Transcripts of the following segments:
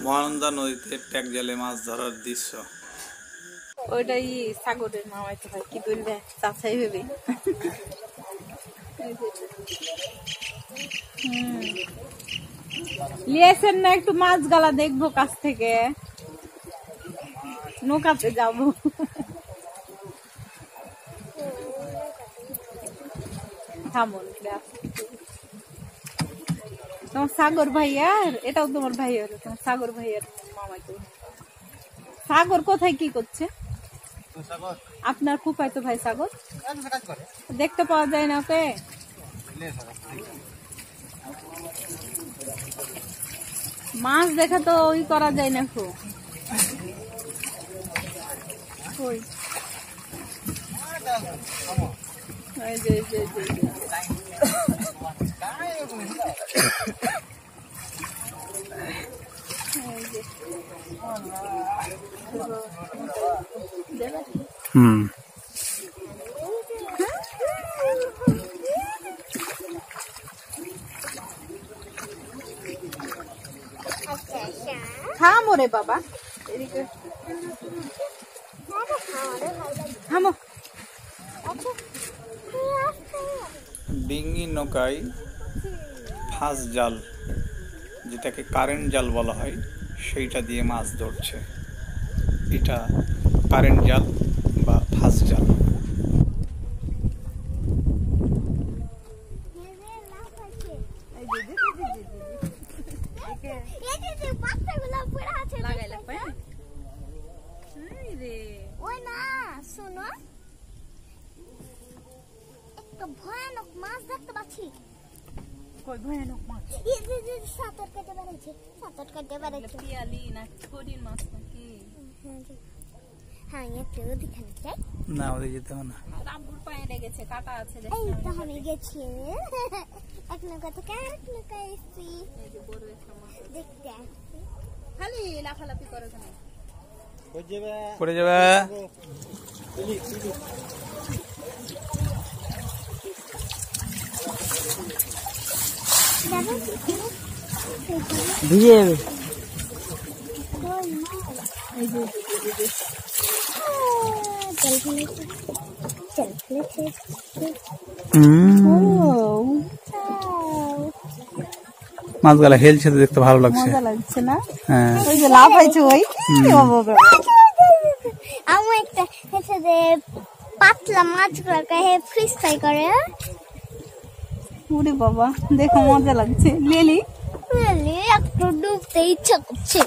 মহানন্দা নদীতে ট্যাক জালে মাছ ধরার দৃশ্য। ওইটাই সাগরের মামাইতে হয়, কি বলবে চাচাই ভেবে। লিয়েছেন না একটু মাছ গালা দেখবো কাছ থেকে, নৌকাতে যাবো। থামুন, তোমার সাগর ভাইয়ার, এটাও তোমার ভাইয়ার, তোমার সাগর ভাইয়ার মামাইতে। সাগর কোথায় কি করছে? আপনার ফুফাইতো ভাই সাগর দেখতে পাওয়া যায় না ওকে। মাছ দেখা তো ওই করা যায় না খুব। থামো রে বাবা, থামো। ডিঙ্গি নৌকায় ফাঁস জাল, যেটাকে কারেন্ট জাল বলা হয়, সেইটা দিয়ে মাছ ধরছে। এটা কারেন্ট জাল বা ফাঁস জাল। ভয়ানক মাছ দেখতে পাচ্ছি। ভয়ানক মাছ সাঁতার কাটতে পারছে, সাঁতার কাটতে পারছে। পিয়ালি না ছোটির মাছ নাকি? হ্যাঁ, একটু ওদিকে যাই না, ওদিকে যেতে হবে না। রামপুর পায়ে লেগেছে, কাটা আছে। এই তো আমি গেছি এক নৌকা থেকে আরেক নৌকায় এসেছি দেখতে আসছি। খালি লাফালাফি করে কেন? পড়ে যাবে। ভিজে যাবে। মাছগুলা হেলছে তো, দেখতে ভালো লাগছে। মজা লাগছে না? হ্যাঁ, ওই যে লাভ হয়েছে ওই। আমার একটা হচ্ছে যে পাতলা মাছগুলোকে ফ্রিজ ফ্রাই করে। ওরে বাবা, দেখো মজা লাগছে। লিলি একটু ডুবতে ইচ্ছা করছে।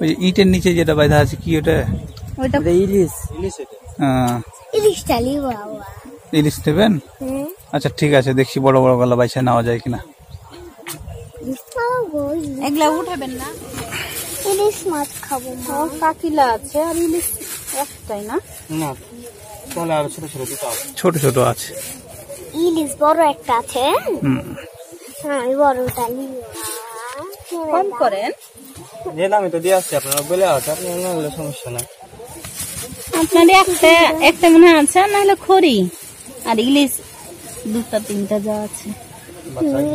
ওই ইটের নিচে যেটা বাইধা আছে, কি ওটা? ওইটা ইলিশ। ইলিশটা নিবো বাবা। ইলিশ নেবেন? আচ্ছা ঠিক আছে, দেখছি বড় বড় গলা বাইছে নেওয়া যায় কিনা। এগুলা উঠাবেন না? ইলিশ মাছ খাবো। কাকিলা আছে আর ইলিশ একটাই না? না, তাহলে আরো ছোট ছোট দুটো আছে। ছোট ছোট আছে। ইলিশ বড় একটা আছে। হ্যাঁ, বড়টা নিবো। কম করেন। আমি তো দিয়ে আসছি, আপনারা বলে আসছে, আপনি বললে সমস্যা নাই। আপনার একটা মনে আছে, নাহলে খড়ি আর ইলিশ দুটা তিনটা যা আছে।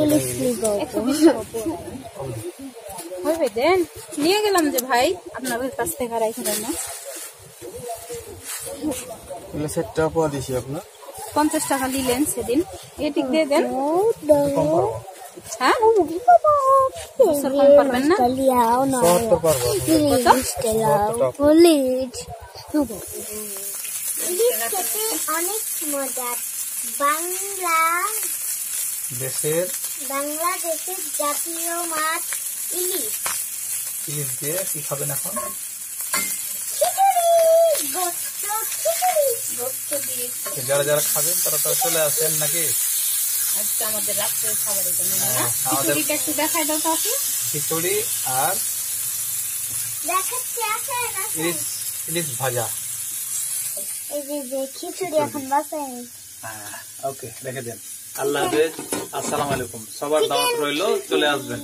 ইলিশ নিবো। হবে দেন, নিয়ে গেলাম যে ভাই আপনাদের কাছ থেকে। আর এখানে না সেটটা পাওয়া দিছি আপনার 50 টাকা নিলেন সেদিন, এটি দিয়ে দেন। হ্যাঁ, পারবেন না? অনেক মজা। বাংলাদেশের জাতীয় মাছ ইলিশ। ইলিশ দিয়ে কি খাবেন এখন? যারা যারা খাবেন তারা চলে আসেন নাকি? আজকে আমাদের রাত্রের খাবারের জন্য খিচুড়িটা একটু দেখাই দাও তো আপনি। খিচুড়ি আর ইলিশ ভাজা। এই যে খিচুড়ি এখন বাসায়। ওকে, রেখে দেন। আল্লাহ হাফেজ, আসসালামু আলাইকুম। সবার দাওয়াত রইলো, চলে আসবেন।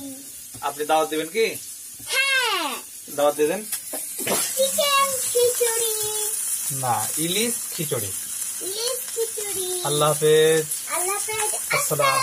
আপনি দাওয়াত দিবেন কি? হ্যাঁ, দাওয়াত দিবেন। চিকেন খিচুড়ি না, ইলিশ খিচুড়ি। ইলিশ খিচুড়ি। আল্লাহ হাফেজ, আল্লাহ হাফেজ, আসসালাম।